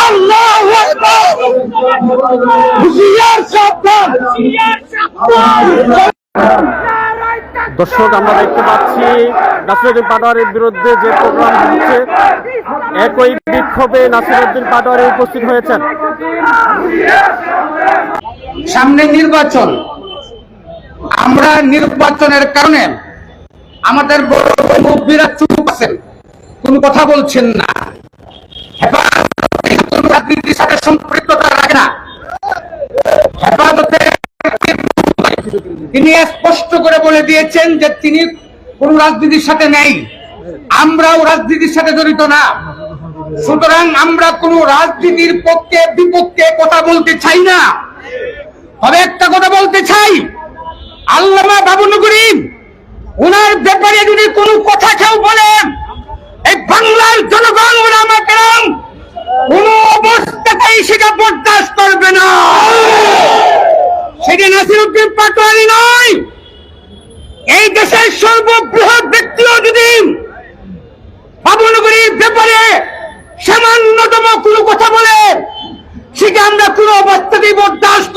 আল্লাহু আকবার। হুঁশিয়ার সাবধান। দর্শক, আমরা দেখতে পাচ্ছি নাসিরউদ্দিন পাটোয়ারির বিরুদ্ধে যে প্রোগ্রাম হচ্ছে, একই বিক্ষোভে নাসিরউদ্দিন পাটোয়ারি উপস্থিত হয়েছেন। সামনে নির্বাচন, আমরা নির্বাচনের কারণে আমাদের মুরব্বীরা চুপ আছেন, কোনো কথা বলছেন না, রাজনীতির সাথে সম্পৃক্ততা রাখে না। হেফাজতে তিনি স্পষ্ট করে বলে দিয়েছেন যে তিনি কোন রাজনীতির সাথে নেই, আমরাও রাজনীতির সাথে জড়িত না। সুতরাং আমরা কোন রাজনীতির পক্ষে বিপক্ষে কথা বলতে চাই না। তবে একটা কথা বলতে চাই, আল্লামা বাবুল করিম ওনার ব্যাপারে যদি কোনো কথা কেউ বলেন, এই বাংলার জনগণ ওলামা কেরাম কোন অবস্থাতেই সেটা বরদাস্ত করবে না। সেটা নাসিরউদ্দিন পাটোয়ারি নয়, এই দেশের সর্ববৃহৎ ব্যক্তিও যদি বাবুল করিমের ব্যাপারে সামান্যতম কোনো কথা বলে, সেটা আমরা কোনো অবস্থাতেই বরদাস্ত